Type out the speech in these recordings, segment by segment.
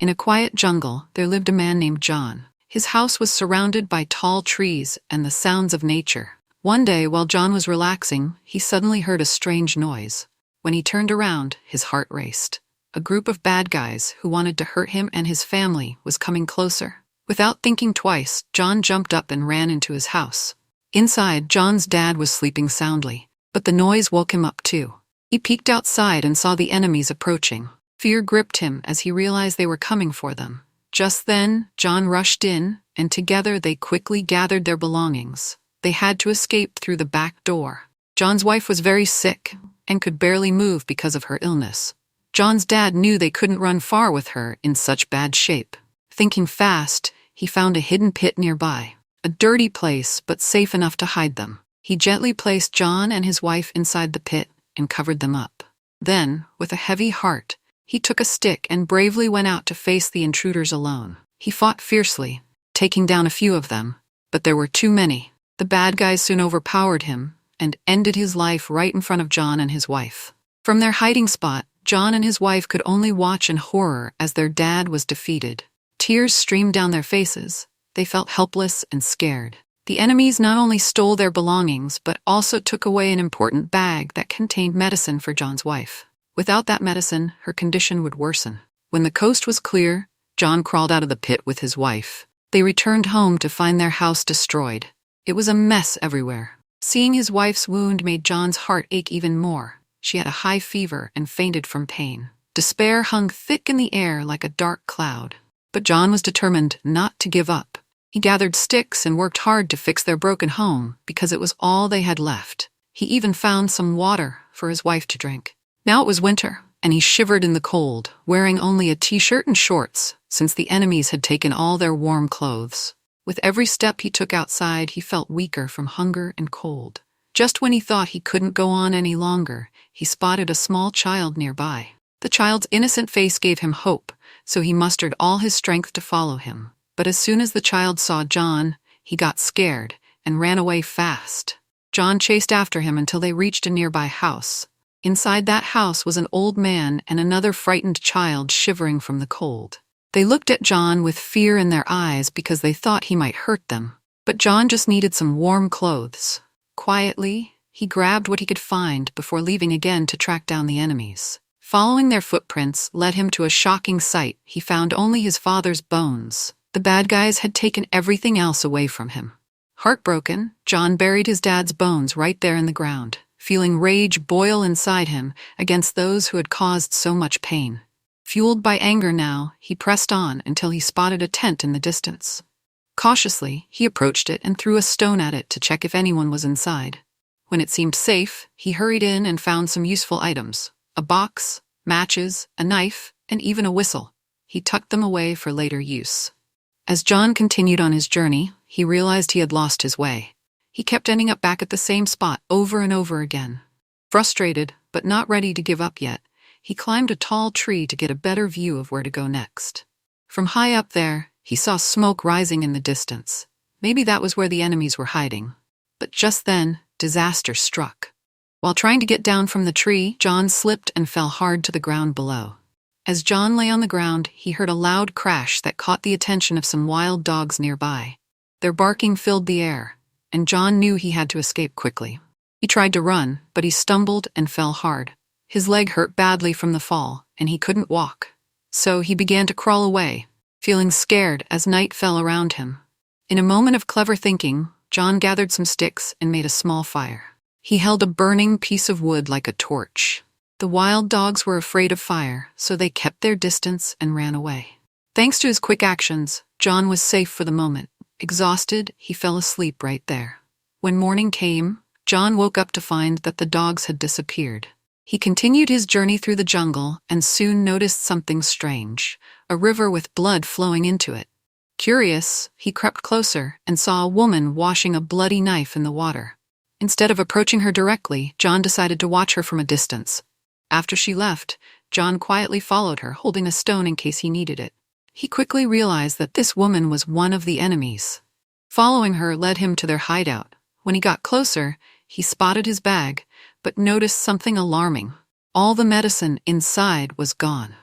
In a quiet jungle, there lived a man named John. His house was surrounded by tall trees and the sounds of nature. One day, while John was relaxing, he suddenly heard a strange noise. When he turned around, his heart raced. A group of bad guys who wanted to hurt him and his family was coming closer. Without thinking twice, John jumped up and ran into his house. Inside, John's dad was sleeping soundly, but the noise woke him up too. He peeked outside and saw the enemies approaching. Fear gripped him as he realized they were coming for them. Just then, John rushed in, and together they quickly gathered their belongings. They had to escape through the back door. John's wife was very sick and could barely move because of her illness. John's dad knew they couldn't run far with her in such bad shape. Thinking fast, he found a hidden pit nearby. A dirty place, but safe enough to hide them. He gently placed John and his wife inside the pit and covered them up. Then, with a heavy heart, he took a stick and bravely went out to face the intruders alone. He fought fiercely, taking down a few of them, but there were too many. The bad guys soon overpowered him and ended his life right in front of John and his wife. From their hiding spot, John and his wife could only watch in horror as their dad was defeated. Tears streamed down their faces. They felt helpless and scared. The enemies not only stole their belongings, but also took away an important bag that contained medicine for John's wife. Without that medicine, her condition would worsen. When the coast was clear, John crawled out of the pit with his wife. They returned home to find their house destroyed. It was a mess everywhere. Seeing his wife's wound made John's heart ache even more. She had a high fever and fainted from pain. Despair hung thick in the air like a dark cloud. But John was determined not to give up. He gathered sticks and worked hard to fix their broken home because it was all they had left. He even found some water for his wife to drink. Now it was winter, and he shivered in the cold, wearing only a t-shirt and shorts, since the enemies had taken all their warm clothes. With every step he took outside, he felt weaker from hunger and cold. Just when he thought he couldn't go on any longer, he spotted a small child nearby. The child's innocent face gave him hope, so he mustered all his strength to follow him. But as soon as the child saw John, he got scared and ran away fast. John chased after him until they reached a nearby house. Inside that house was an old man and another frightened child shivering from the cold. They looked at John with fear in their eyes because they thought he might hurt them. But John just needed some warm clothes. Quietly, he grabbed what he could find before leaving again to track down the enemies. Following their footprints led him to a shocking sight. He found only his father's bones. The bad guys had taken everything else away from him. Heartbroken, John buried his dad's bones right there in the ground, feeling rage boil inside him against those who had caused so much pain. Fueled by anger now, he pressed on until he spotted a tent in the distance. Cautiously, he approached it and threw a stone at it to check if anyone was inside. When it seemed safe, he hurried in and found some useful items: a box, matches, a knife, and even a whistle. He tucked them away for later use. As John continued on his journey, he realized he had lost his way. He kept ending up back at the same spot over and over again. Frustrated, but not ready to give up yet, he climbed a tall tree to get a better view of where to go next. From high up there, he saw smoke rising in the distance. Maybe that was where the enemies were hiding. But just then, disaster struck. While trying to get down from the tree, John slipped and fell hard to the ground below. As John lay on the ground, he heard a loud crash that caught the attention of some wild dogs nearby. Their barking filled the air, and John knew he had to escape quickly. He tried to run, but he stumbled and fell hard. His leg hurt badly from the fall, and he couldn't walk. So he began to crawl away, feeling scared as night fell around him. In a moment of clever thinking, John gathered some sticks and made a small fire. He held a burning piece of wood like a torch. The wild dogs were afraid of fire, so they kept their distance and ran away. Thanks to his quick actions, John was safe for the moment. Exhausted, he fell asleep right there. When morning came, John woke up to find that the dogs had disappeared. He continued his journey through the jungle and soon noticed something strange, a river with blood flowing into it. Curious, he crept closer and saw a woman washing a bloody knife in the water. Instead of approaching her directly, John decided to watch her from a distance. After she left, John quietly followed her, holding a stone in case he needed it. He quickly realized that this woman was one of the enemies. Following her led him to their hideout. When he got closer, he spotted his bag, but noticed something alarming. All the medicine inside was gone.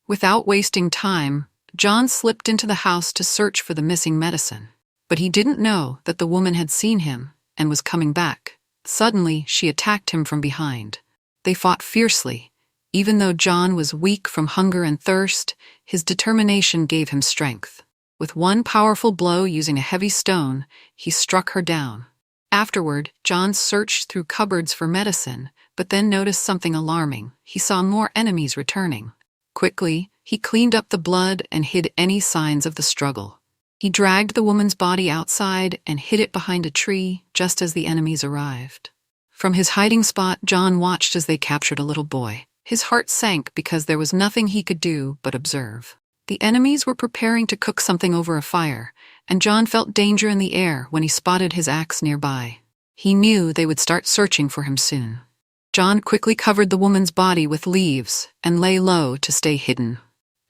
Without wasting time, John slipped into the house to search for the missing medicine. But he didn't know that the woman had seen him and was coming back. Suddenly, she attacked him from behind. They fought fiercely. Even though John was weak from hunger and thirst, his determination gave him strength. With one powerful blow using a heavy stone, he struck her down. Afterward, John searched through cupboards for medicine, but then noticed something alarming. He saw more enemies returning. Quickly, he cleaned up the blood and hid any signs of the struggle. He dragged the woman's body outside and hid it behind a tree just as the enemies arrived. From his hiding spot, John watched as they captured a little boy. His heart sank because there was nothing he could do but observe. The enemies were preparing to cook something over a fire, and John felt danger in the air when he spotted his axe nearby. He knew they would start searching for him soon. John quickly covered the woman's body with leaves and lay low to stay hidden.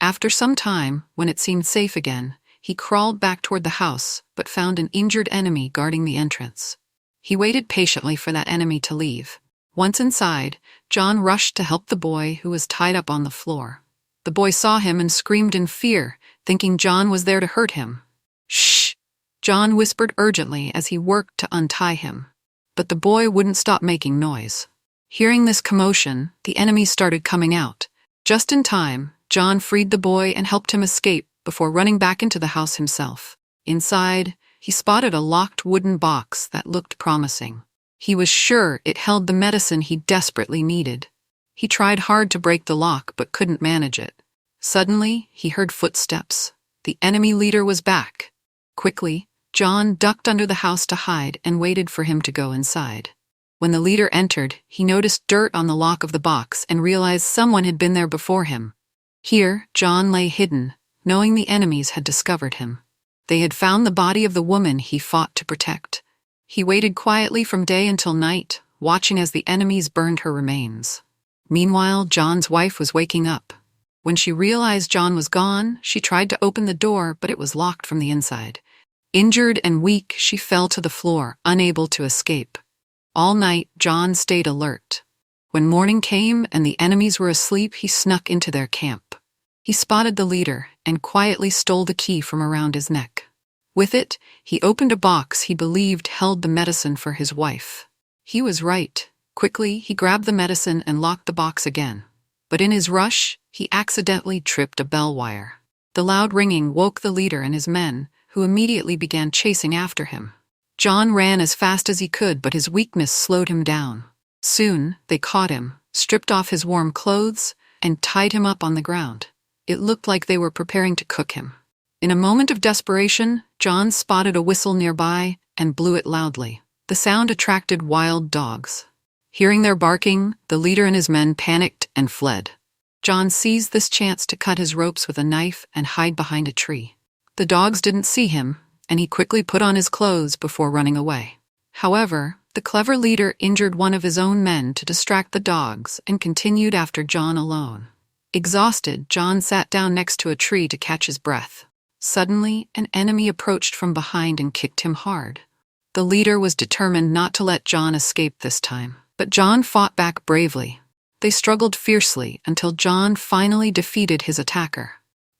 After some time, when it seemed safe again, he crawled back toward the house, but found an injured enemy guarding the entrance. He waited patiently for that enemy to leave. Once inside, John rushed to help the boy who was tied up on the floor. The boy saw him and screamed in fear, thinking John was there to hurt him. "Shh!" John whispered urgently as he worked to untie him. But the boy wouldn't stop making noise. Hearing this commotion, the enemies started coming out. Just in time, John freed the boy and helped him escape before running back into the house himself. Inside, he spotted a locked wooden box that looked promising. He was sure it held the medicine he desperately needed. He tried hard to break the lock but couldn't manage it. Suddenly, he heard footsteps. The enemy leader was back. Quickly, John ducked under the house to hide and waited for him to go inside. When the leader entered, he noticed dirt on the lock of the box and realized someone had been there before him. Here, John lay hidden, knowing the enemies had discovered him. They had found the body of the woman he fought to protect. He waited quietly from day until night, watching as the enemies burned her remains. Meanwhile, John's wife was waking up. When she realized John was gone, she tried to open the door, but it was locked from the inside. Injured and weak, she fell to the floor, unable to escape. All night, John stayed alert. When morning came and the enemies were asleep, he snuck into their camp. He spotted the leader and quietly stole the key from around his neck. With it, he opened a box he believed held the medicine for his wife. He was right. Quickly, he grabbed the medicine and locked the box again. But in his rush, he accidentally tripped a bell wire. The loud ringing woke the leader and his men, who immediately began chasing after him. John ran as fast as he could, but his weakness slowed him down. Soon, they caught him, stripped off his warm clothes, and tied him up on the ground. It looked like they were preparing to cook him. In a moment of desperation, John spotted a whistle nearby and blew it loudly. The sound attracted wild dogs. Hearing their barking, the leader and his men panicked and fled. John seized this chance to cut his ropes with a knife and hide behind a tree. The dogs didn't see him, and he quickly put on his clothes before running away. However, the clever leader injured one of his own men to distract the dogs and continued after John alone. Exhausted, John sat down next to a tree to catch his breath. Suddenly, an enemy approached from behind and kicked him hard. The leader was determined not to let John escape this time, but John fought back bravely. They struggled fiercely until John finally defeated his attacker.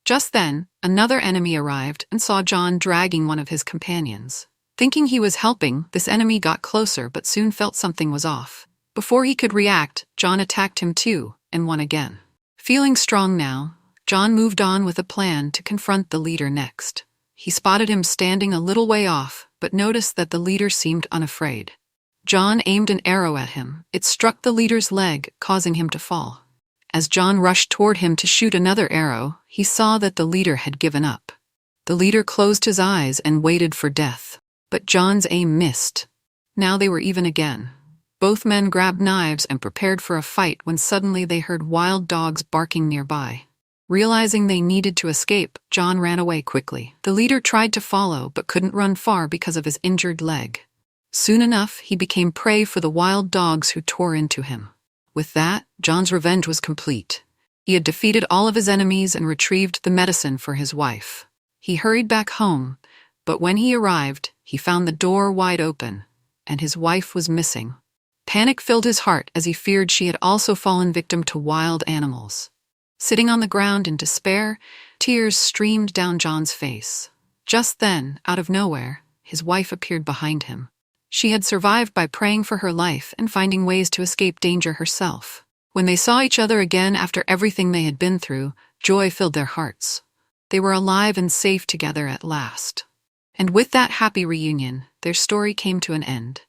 Just then, another enemy arrived and saw John dragging one of his companions. Thinking he was helping, this enemy got closer but soon felt something was off. Before he could react, John attacked him too, and won again. Feeling strong now, John moved on with a plan to confront the leader next. He spotted him standing a little way off, but noticed that the leader seemed unafraid. John aimed an arrow at him. It struck the leader's leg, causing him to fall. As John rushed toward him to shoot another arrow, he saw that the leader had given up. The leader closed his eyes and waited for death. But John's aim missed. Now they were even again. Both men grabbed knives and prepared for a fight when suddenly they heard wild dogs barking nearby. Realizing they needed to escape, John ran away quickly. The leader tried to follow but couldn't run far because of his injured leg. Soon enough, he became prey for the wild dogs who tore into him. With that, John's revenge was complete. He had defeated all of his enemies and retrieved the medicine for his wife. He hurried back home, but when he arrived, he found the door wide open, and his wife was missing. Panic filled his heart as he feared she had also fallen victim to wild animals. Sitting on the ground in despair, Tears streamed down John's face. Just then, out of nowhere, his wife appeared behind him. She had survived by praying for her life and finding ways to escape danger herself. When they saw each other again after everything they had been through, joy filled their hearts. They were alive and safe together at last. And with that happy reunion, their story came to an end.